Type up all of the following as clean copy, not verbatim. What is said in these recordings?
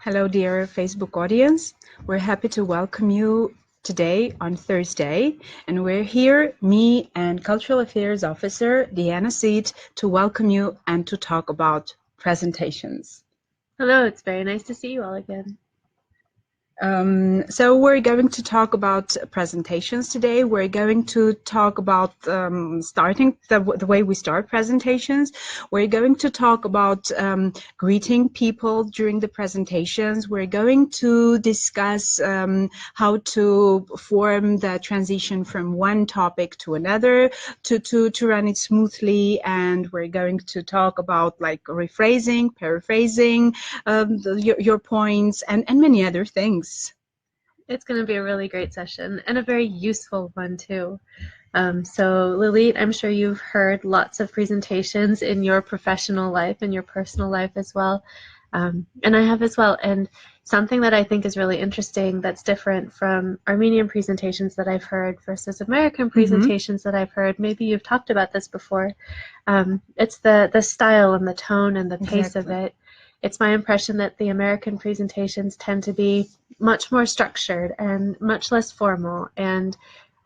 Hello, dear Facebook audience. We're happy to welcome you today on Thursday, and we're here, me and Cultural Affairs Officer Deanna Seed, to welcome you and to talk about presentations. Hello, it's very nice to see you all again. So we're going to talk about presentations today. We're going to talk about starting the way we start presentations. We're going to talk about greeting people during the presentations. We're going to discuss how to form the transition from one topic to another to run it smoothly. And we're going to talk about like rephrasing, paraphrasing your points, and many other things. It's going to be a really great session and a very useful one too. So Lilit, I'm sure you've heard lots of presentations in your professional life and your personal life as well. And I have as well. And something that I think is really interesting that's different from Armenian presentations that I've heard versus American presentations that I've heard, maybe you've talked about this before, it's the style and the tone and the pace of it. It's my impression that the American presentations tend to be much more structured and much less formal and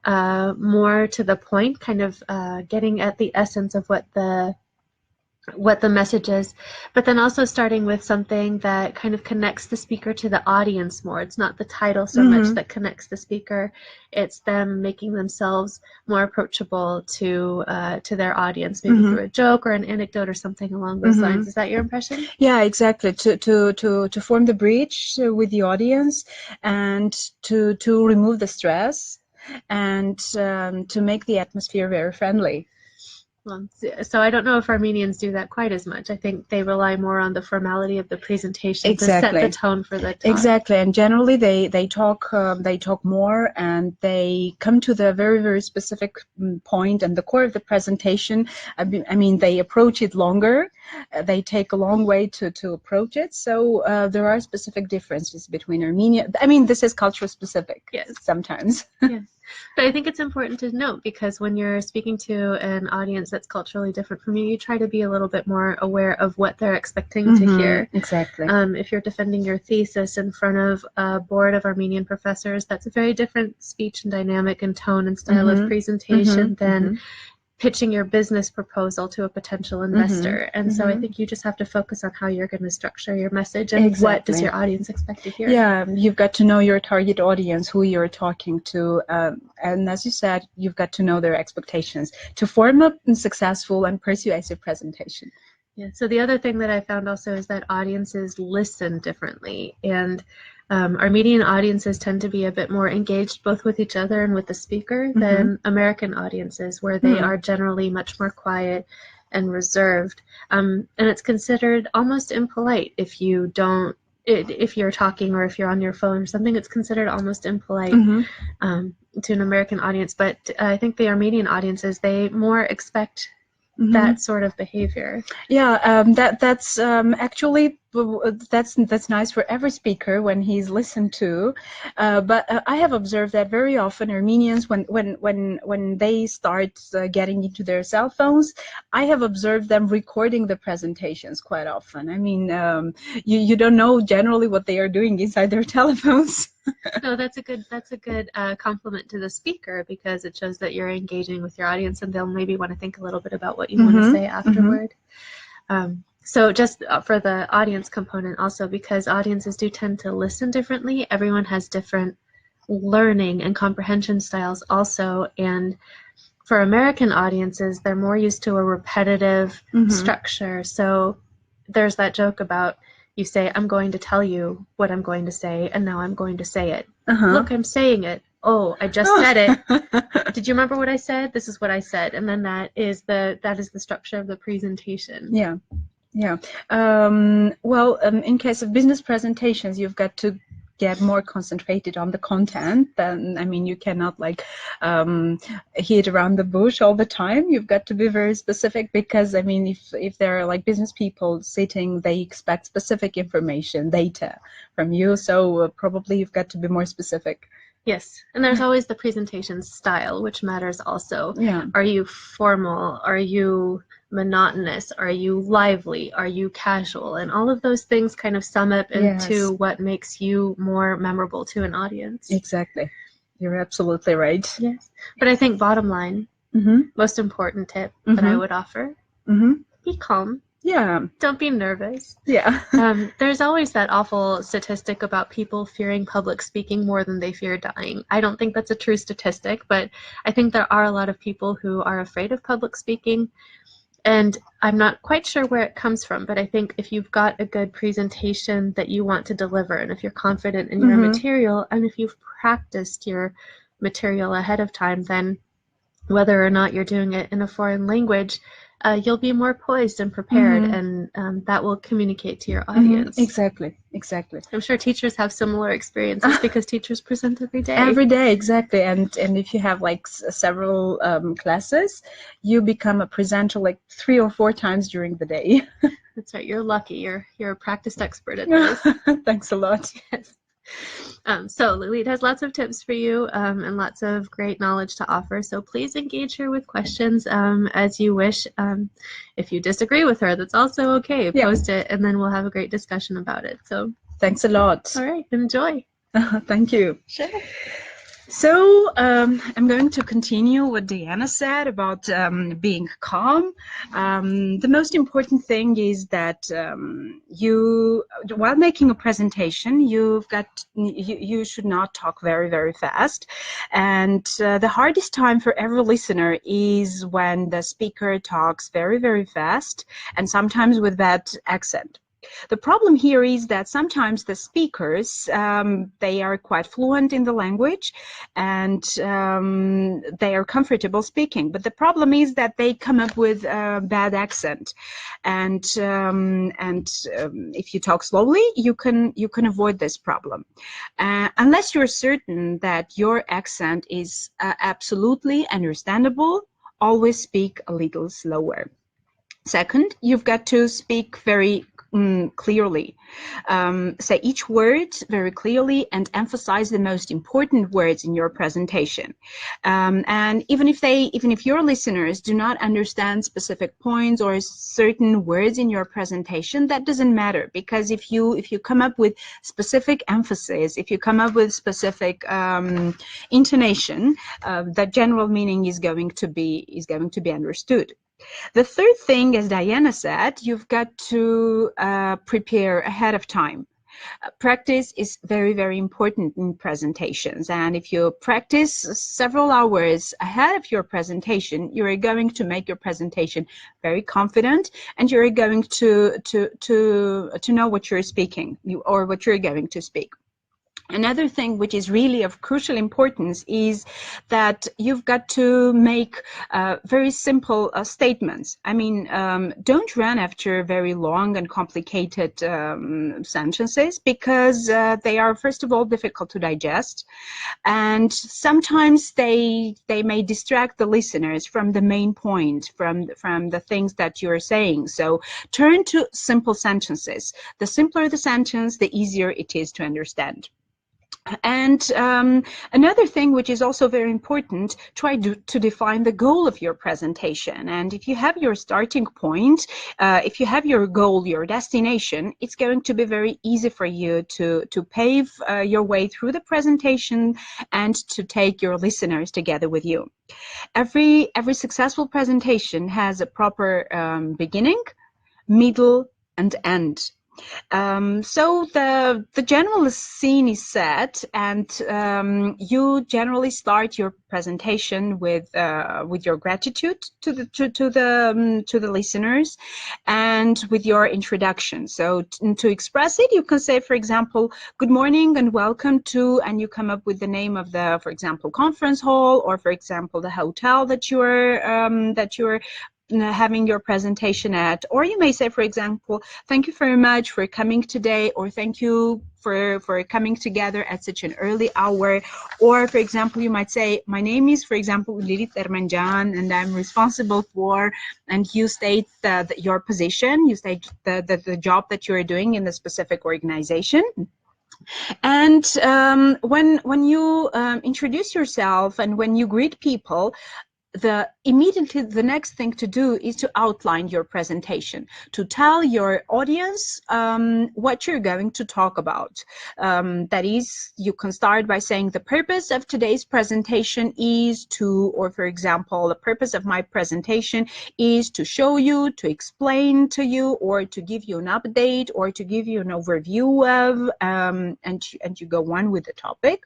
more to the point, kind of getting at the essence of what the message is, but then also starting with something that kind of connects the speaker to the audience more. It's not the title so much that connects the speaker, it's them making themselves more approachable to their audience, maybe through a joke or an anecdote or something along those lines. Is that your impression? Yeah, exactly. To form the bridge with the audience and to remove the stress and to make the atmosphere very friendly. Well, so I don't know if Armenians do that quite as much. I think they rely more on the formality of the presentation to set the tone for the talk. Exactly, and generally they talk more, and they come to the very specific point and the core of the presentation. I mean, they approach it longer. They take a long way to approach it. So there are specific differences between Armenia. I mean, this is cultural specific. Yes. Sometimes. Yes. But I think it's important to note, because when you're speaking to an audience that's culturally different from you, you try to be a little bit more aware of what they're expecting to hear. Exactly. If you're defending your thesis in front of a board of Armenian professors, that's a very different speech and dynamic and tone and style of presentation than pitching your business proposal to a potential investor. And so I think you just have to focus on how you're going to structure your message and what does your audience expect to hear. Yeah, you've got to know your target audience, who you're talking to, and as you said, you've got to know their expectations to form a successful and persuasive presentation. Yeah, so the other thing that I found also is that audiences listen differently, and Armenian audiences tend to be a bit more engaged both with each other and with the speaker than American audiences, where they are generally much more quiet and reserved. And it's considered almost impolite if you don't, if you're talking or if you're on your phone or something, it's considered almost impolite to an American audience. But I think the Armenian audiences, they more expect that sort of behavior. Yeah, that's actually that's nice for every speaker when he's listened to, but I have observed that very often Armenians, when they start getting into their cell phones, I have observed them recording the presentations quite often. I mean, you don't know generally what they are doing inside their telephones. No, that's a good compliment to the speaker, because it shows that you're engaging with your audience and they'll maybe want to think a little bit about what you want to say afterward. So just for the audience component also, because audiences do tend to listen differently, everyone has different learning and comprehension styles also, and for American audiences, they're more used to a repetitive structure. So there's that joke about, you say, I'm going to tell you what I'm going to say, and now I'm going to say it. Look, I'm saying it. Oh, I just said it. Did you remember what I said? This is what I said. And then that is the structure of the presentation. Yeah. Yeah. Well, in case of business presentations, you've got to get more concentrated on the content. Then, I mean, you cannot like hit around the bush all the time. You've got to be very specific, because I mean, if there are like business people sitting, they expect specific information, data from you. So probably you've got to be more specific. Yes, and there's always the presentation style, which matters also. Yeah. Are you formal? Are you monotonous? Are you lively? Are you casual? And all of those things kind of sum up into Yes. what makes you more memorable to an audience. Exactly. You're absolutely right. Yes. But I think bottom line, most important tip that I would offer, be calm. Yeah. Don't be nervous. Yeah. There's always that awful statistic about people fearing public speaking more than they fear dying. I don't think that's a true statistic, but I think there are a lot of people who are afraid of public speaking. And I'm not quite sure where it comes from, but I think if you've got a good presentation that you want to deliver, and if you're confident in your material, and if you've practiced your material ahead of time, then whether or not you're doing it in a foreign language, you'll be more poised and prepared, and that will communicate to your audience. Exactly. I'm sure teachers have similar experiences because teachers present every day. Every day, exactly. And if you have like several classes, you become a presenter like 3 or 4 times during the day. That's right. You're lucky. You're a practiced expert at this. Thanks a lot. Yes. So Lilit has lots of tips for you and lots of great knowledge to offer. So please engage her with questions as you wish. If you disagree with her, that's also okay. Post it, and then we'll have a great discussion about it. So thanks a lot. All right. Enjoy. Thank you. Sure. So I'm going to continue what Diana said about being calm. The most important thing is that while making a presentation, you should not talk very, very fast. And the hardest time for every listener is when the speaker talks very, very fast and sometimes with that accent. The problem here is that sometimes the speakers, they are quite fluent in the language and they are comfortable speaking. But the problem is that they come up with a bad accent. And if you talk slowly, you can avoid this problem. Unless you're certain that your accent is absolutely understandable, always speak a little slower. Second, you've got to speak very clearly. Say each word very clearly and emphasize the most important words in your presentation. And even if your listeners do not understand specific points or certain words in your presentation, that doesn't matter, because if you come up with specific emphasis, if you come up with specific intonation, the general meaning is going to be understood. The third thing, as Diana said, you've got to prepare ahead of time. Practice is very, very important in presentations. And if you practice several hours ahead of your presentation, you're going to make your presentation very confident, and you're going to know what you're speaking or what you're going to speak. Another thing which is really of crucial importance is that you've got to make very simple statements. I mean, don't run after very long and complicated sentences, because they are, first of all, difficult to digest, and sometimes they may distract the listeners from the main point, from the things that you're saying. So turn to simple sentences. The simpler the sentence, the easier it is to understand. And another thing which is also very important, try to define the goal of your presentation. And if you have your starting point, if you have your goal, your destination, it's going to be very easy for you to pave your way through the presentation and to take your listeners together with you. Every successful presentation has a proper beginning, middle, and end. So the general scene is set, and you generally start your presentation with your gratitude to the listeners, and with your introduction. So to express it, you can say, for example, "Good morning and welcome to," and you come up with the name of the, for example, conference hall, or for example, the hotel that you're having your presentation at. Or you may say, for example, "Thank you very much for coming today," or "Thank you for coming together at such an early hour." Or, for example, you might say, "My name is, for example, Lilit Ermanjan, and I'm responsible for," and you state your position, you state the job that you're doing in the specific organization. And when you introduce yourself and when you greet people, immediately the next thing to do is to outline your presentation, to tell your audience what you're going to talk about. That is, you can start by saying the purpose of today's presentation is to, or for example, the purpose of my presentation is to show you, to explain to you, or to give you an update, or to give you an overview of, and you go on with the topic.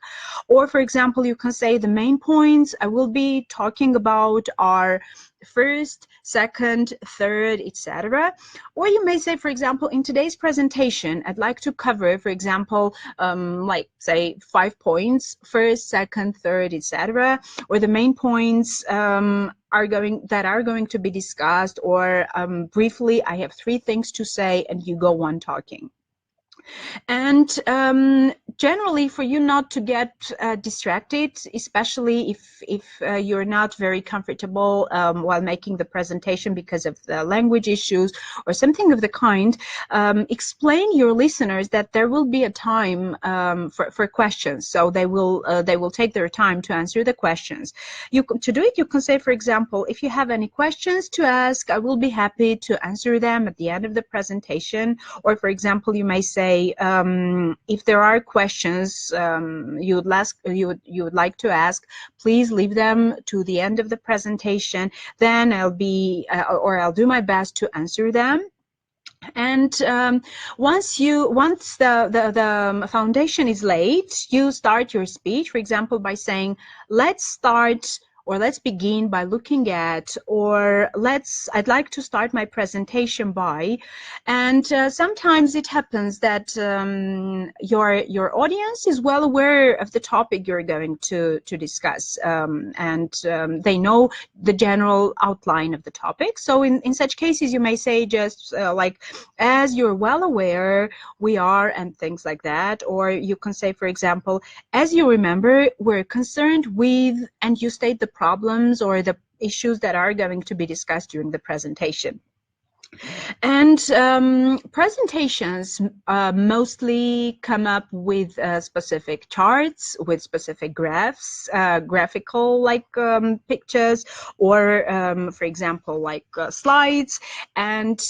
Or for example, you can say the main points I will be talking about are first, second, third, etc. Or you may say, for example, in today's presentation, I'd like to cover, for example, like say 5 points, first, second, third, etc. Or the main points are going to be discussed, or briefly, I have 3 things to say, and you go on talking. And generally, for you not to get distracted, especially if you're not very comfortable while making the presentation because of the language issues or something of the kind, explain your listeners that there will be a time for questions. So they will take their time to answer the questions. To do it, you can say, for example, if you have any questions to ask, I will be happy to answer them at the end of the presentation. Or for example, you may say, if there are questions you would like to ask, please leave them to the end of the presentation. Then I'll do my best to answer them. And once the foundation is laid, you start your speech, for example, by saying, let's start, or let's begin by looking at, or I'd like to start my presentation by. And sometimes it happens that your audience is well aware of the topic you're going to discuss, and they know the general outline of the topic. So in such cases, you may say just like, as you're well aware, we are, and things like that. Or you can say, for example, as you remember, we're concerned with, and you state the problems or the issues that are going to be discussed during the presentation. And presentations mostly come up with specific charts, with specific graphs, graphical like pictures, or for example, like slides. And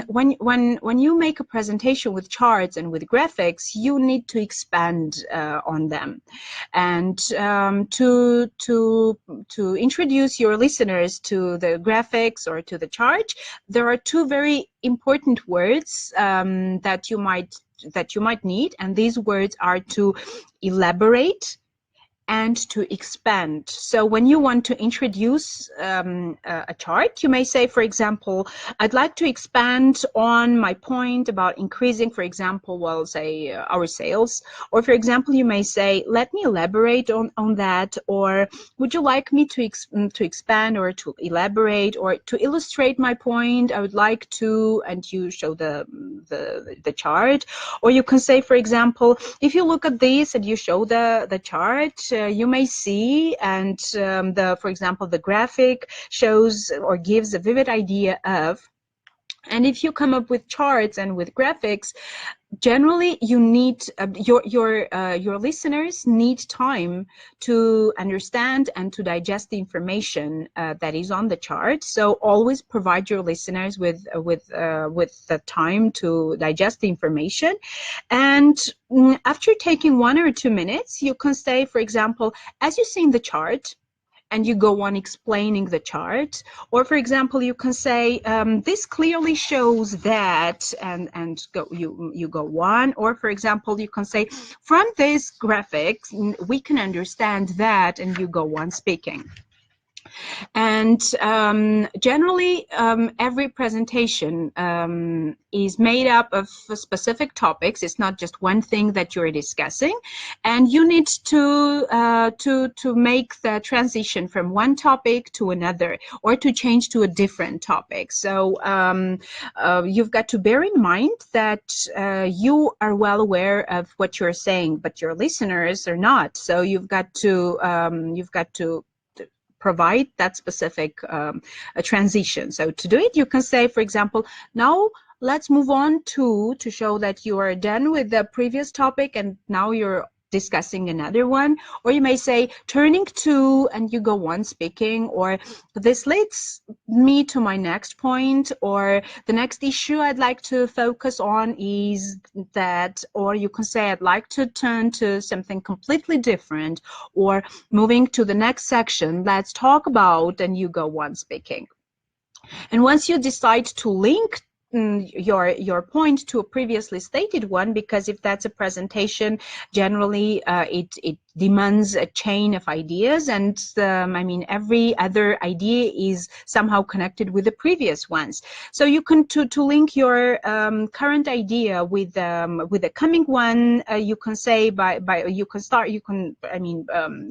when you make a presentation with charts and with graphics, you need to expand on them. And to introduce your listeners to the graphics or to the chart, there are 2 very important words that you might need, and these words are to elaborate and to expand. So when you want to introduce a chart, you may say, for example, I'd like to expand on my point about increasing, for example, well, say our sales. Or for example, you may say, let me elaborate on that. Or would you like me to expand or to elaborate or to illustrate my point? I would like to, and you show the chart. Or you can say, for example, if you look at this and you show the chart, you may see, and for example, the graphic shows or gives a vivid idea of. And if you come up with charts and with graphics, generally you need your listeners need time to understand and to digest the information that is on the chart. So always provide your listeners with the time to digest the information. And after taking 1 or 2 minutes, you can say, for example, as you see in the chart, and you go on explaining the chart. Or for example, you can say, this clearly shows that, and you go on. Or for example, you can say, from this graphics we can understand that, and you go on speaking. And generally, every presentation is made up of specific topics. It's not just one thing that you're discussing, and you need to make the transition from one topic to another, or to change to a different topic. So you've got to bear in mind that you are well aware of what you're saying, but your listeners are not. So you've got to provide that specific transition. So to do it, you can say, for example, now let's move on to show that you are done with the previous topic and now you're discussing another one. Or you may say turning to, and you go on speaking, or this leads me to my next point, or the next issue I'd like to focus on is that, or you can say I'd like to turn to something completely different, or moving to the next section, let's talk about, and you go on speaking. And once you decide to link your point to a previously stated one, because if that's a presentation, generally it demands a chain of ideas, and I mean every other idea is somehow connected with the previous ones. So you can to link your current idea with the coming one. You can say you can start, you can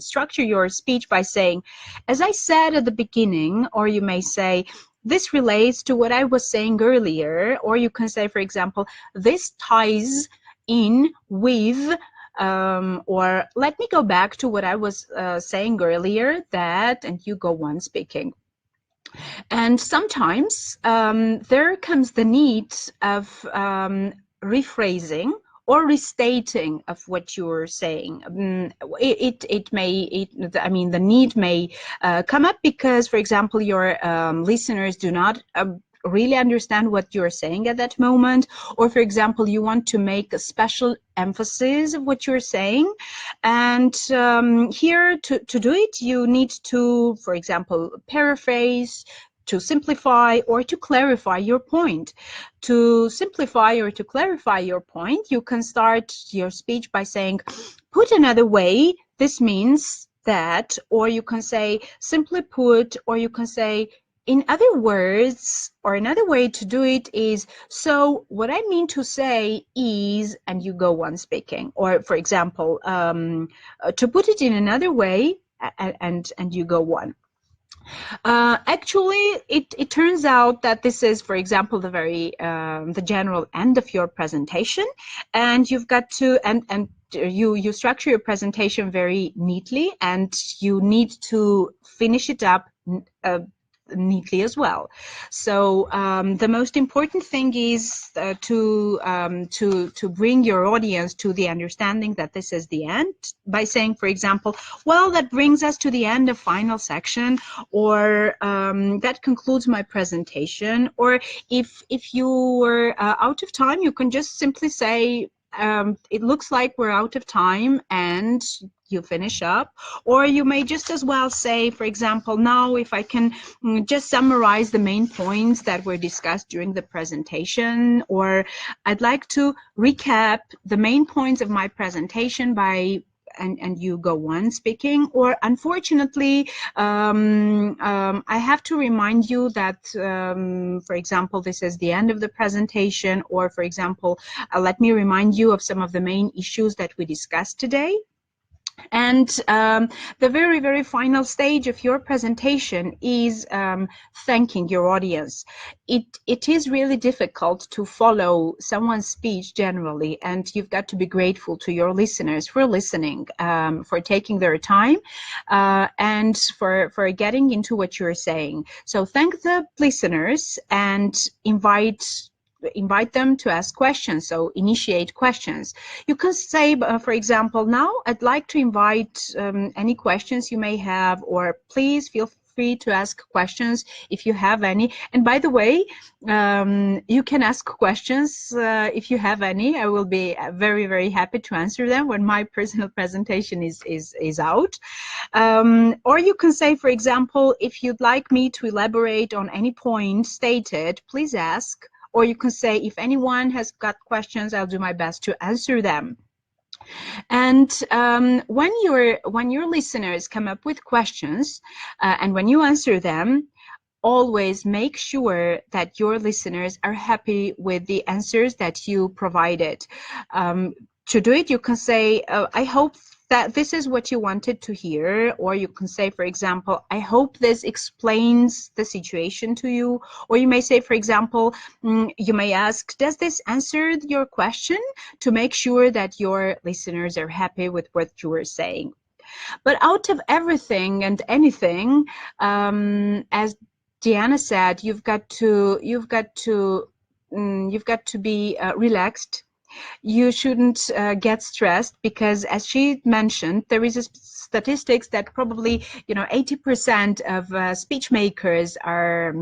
structure your speech by saying, as I said at the beginning, or you may say, this relates to what I was saying earlier, or you can say, for example, this ties in with, or let me go back to what I was saying earlier, that, and you go on speaking. And sometimes there comes the need of rephrasing or restating of what you're saying. The need may come up because, for example, your listeners do not really understand what you're saying at that moment, or for example you want to make a special emphasis of what you're saying, and here to do it you need to, for example, paraphrase, to simplify, or to clarify your point. To simplify or to clarify your point, you can start your speech by saying, put another way, this means that, or you can say, simply put, or you can say, in other words, or another way to do it is, so what I mean to say is, and you go on speaking. Or for example, to put it in another way, and you go on. Actually, it turns out that this is, for example, the general end of your presentation, and you've got to, and you structure your presentation very neatly, and you need to finish it up neatly as well. So the most important thing is to bring your audience to the understanding that this is the end, by saying, for example, well, that brings us to the end of final section, or that concludes my presentation. Or if you were out of time, you can just simply say, it looks like we're out of time, and you finish up. Or you may just as well say, for example, now if I can just summarize the main points that were discussed during the presentation, or I'd like to recap the main points of my presentation by, and you go on speaking. Or unfortunately, I have to remind you that, for example, this is the end of the presentation, or for example, let me remind you of some of the main issues that we discussed today. And the very, very final stage of your presentation is thanking your audience. It is really difficult to follow someone's speech generally, and you've got to be grateful to your listeners for listening, for taking their time, and for getting into what you're saying. So thank the listeners and invite them to ask questions, so initiate questions. You can say, for example, now I'd like to invite any questions you may have, or please feel free to ask questions if you have any. And by the way, you can ask questions if you have any. I will be very, very happy to answer them when my personal presentation is out. Or you can say, for example, if you'd like me to elaborate on any point stated, please ask. Or you can say, if anyone has got questions, I'll do my best to answer them. And when your listeners come up with questions, and when you answer them, always make sure that your listeners are happy with the answers that you provided. To do it, you can say, I hope that this is what you wanted to hear. Or you can say, for example, I hope this explains the situation to you. Or you may say, for example, you may ask, does this answer your question, to make sure that your listeners are happy with what you are saying. But out of everything and anything, as Diana said, you've got to relaxed. You shouldn't get stressed, because as she mentioned, there is a statistics that probably 80% of speech makers are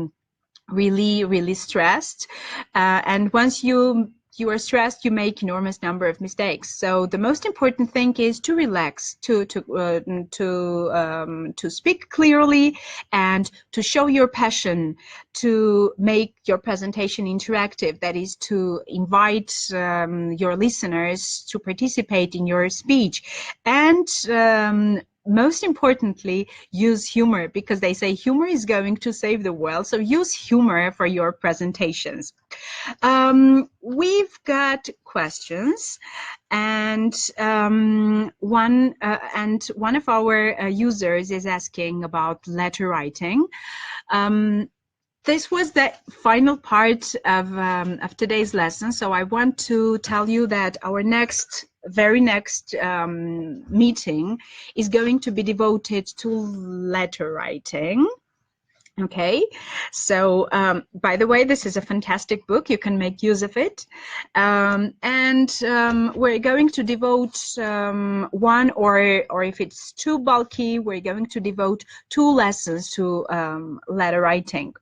really stressed, and once you are stressed, you make enormous number of mistakes. So the most important thing is to relax, to speak clearly, and to show your passion, to make your presentation interactive. That is, to invite your listeners to participate in your speech, and most importantly, use humor, because they say humor is going to save the world. So use humor for your presentations. We've got questions, and one of our users is asking about letter writing. This was the final part of today's lesson, so I want to tell you that our very next meeting is going to be devoted to letter writing. Okay, so by the way, this is a fantastic book. You can make use of it, and we're going to devote one, or if it's too bulky, we're going to devote 2 lessons to letter writing.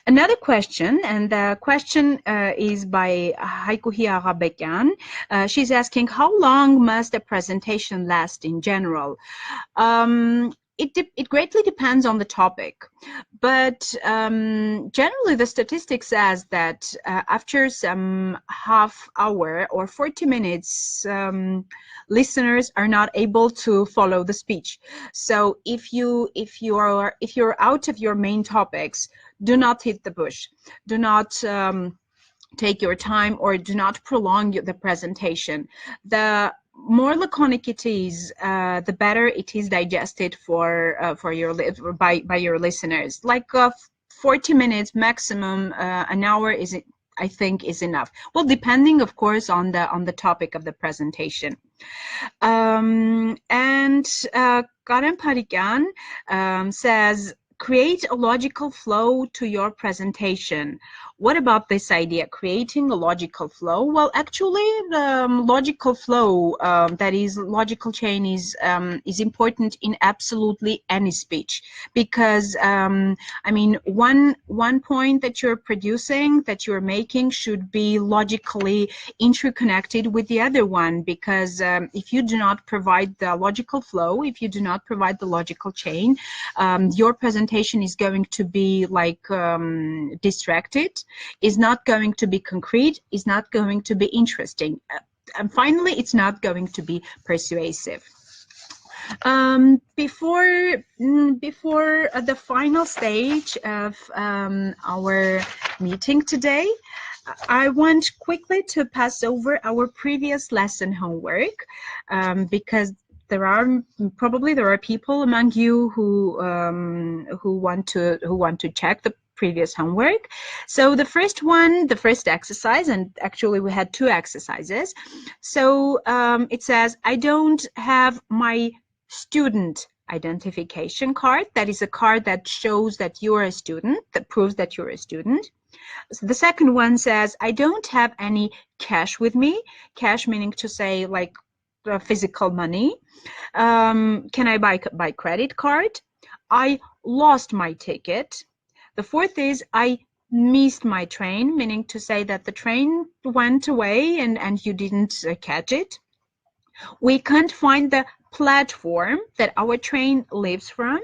Another question, and the question is by Haikuhia Rabekan. She's asking, how long must a presentation last in general? It greatly depends on the topic, but generally the statistic says that after some half hour or 40 minutes, listeners are not able to follow the speech. So if you're out of your main topics, do not hit the bush. Do not take your time, or do not prolong the presentation. The more laconic it is, the better it is digested by your listeners. Like 40 minutes maximum, an hour I think is enough. Well, depending, of course, on the topic of the presentation. And Karen Parikan says, create a logical flow to your presentation. What about this idea, creating a logical flow? Well, actually, the logical flow, that is, logical chain, is important in absolutely any speech, because I mean, one point that you're producing, that you're making, should be logically interconnected with the other one, because if you do not provide the logical flow, if you do not provide the logical chain, your presentation is going to be like distracted, is not going to be concrete, is not going to be interesting, and finally, it's not going to be persuasive. Before the final stage of our meeting today, I want quickly to pass over our previous lesson homework, because there are people among you who want to check the previous homework. So the first exercise, and actually we had 2 exercises. So it says, I don't have my student identification card. That is a card that shows that you are a student, that proves that you're a student. So the second one says, I don't have any cash with me. Cash meaning to say, like, physical money. Can I buy credit card? I lost my ticket. The fourth is, I missed my train, meaning to say that the train went away and you didn't catch it. We can't find the platform that our train leaves from.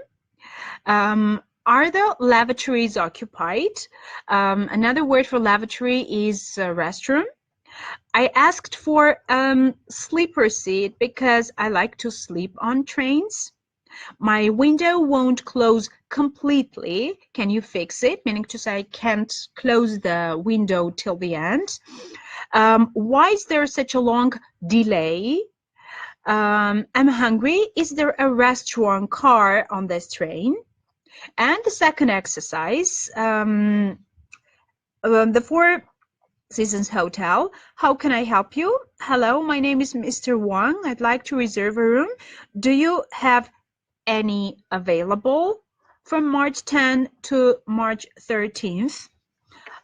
Are the lavatories occupied? Another word for lavatory is restroom. I asked for sleeper seat because I like to sleep on trains. My window won't close completely. Can you fix it? Meaning to say, I can't close the window till the end. Why is there such a long delay? I'm hungry. Is there a restaurant car on this train? And the second exercise, the Four Seasons Hotel. How can I help you? Hello, my name is Mr. Wang. I'd like to reserve a room. Do you have any available from March 10 to March 13th?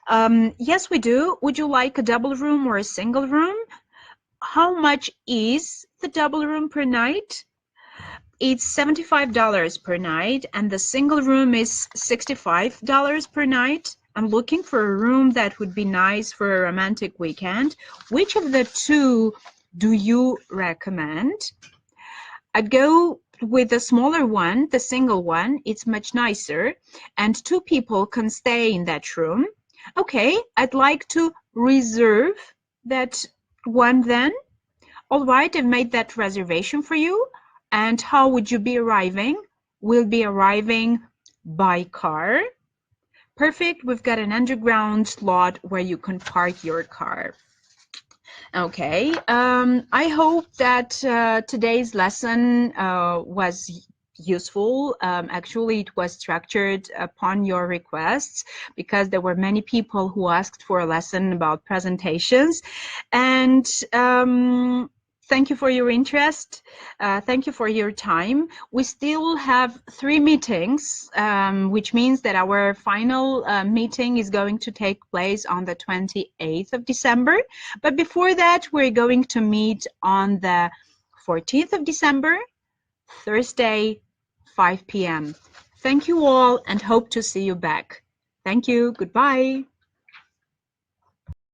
Yes, we do. Would you like a double room or a single room? How much is the double room per night? It's $75 per night, and the single room is $65 per night. I'm looking for a room that would be nice for a romantic weekend. Which of the two do you recommend? I'd go with the smaller one, the single one. It's much nicer, and two people can stay in that room. Okay, I'd like to reserve that one then. All right, I've made that reservation for you. And how would you be arriving? We'll be arriving by car. Perfect, we've got an underground lot where you can park your car. Okay, I hope that today's lesson was useful. Actually, it was structured upon your requests because there were many people who asked for a lesson about presentations. And thank you for your interest. Thank you for your time. We still have 3 meetings, which means that our final meeting is going to take place on the 28th of December. But before that, we're going to meet on the 14th of December, Thursday, 5 p.m. Thank you all and hope to see you back. Thank you. Goodbye.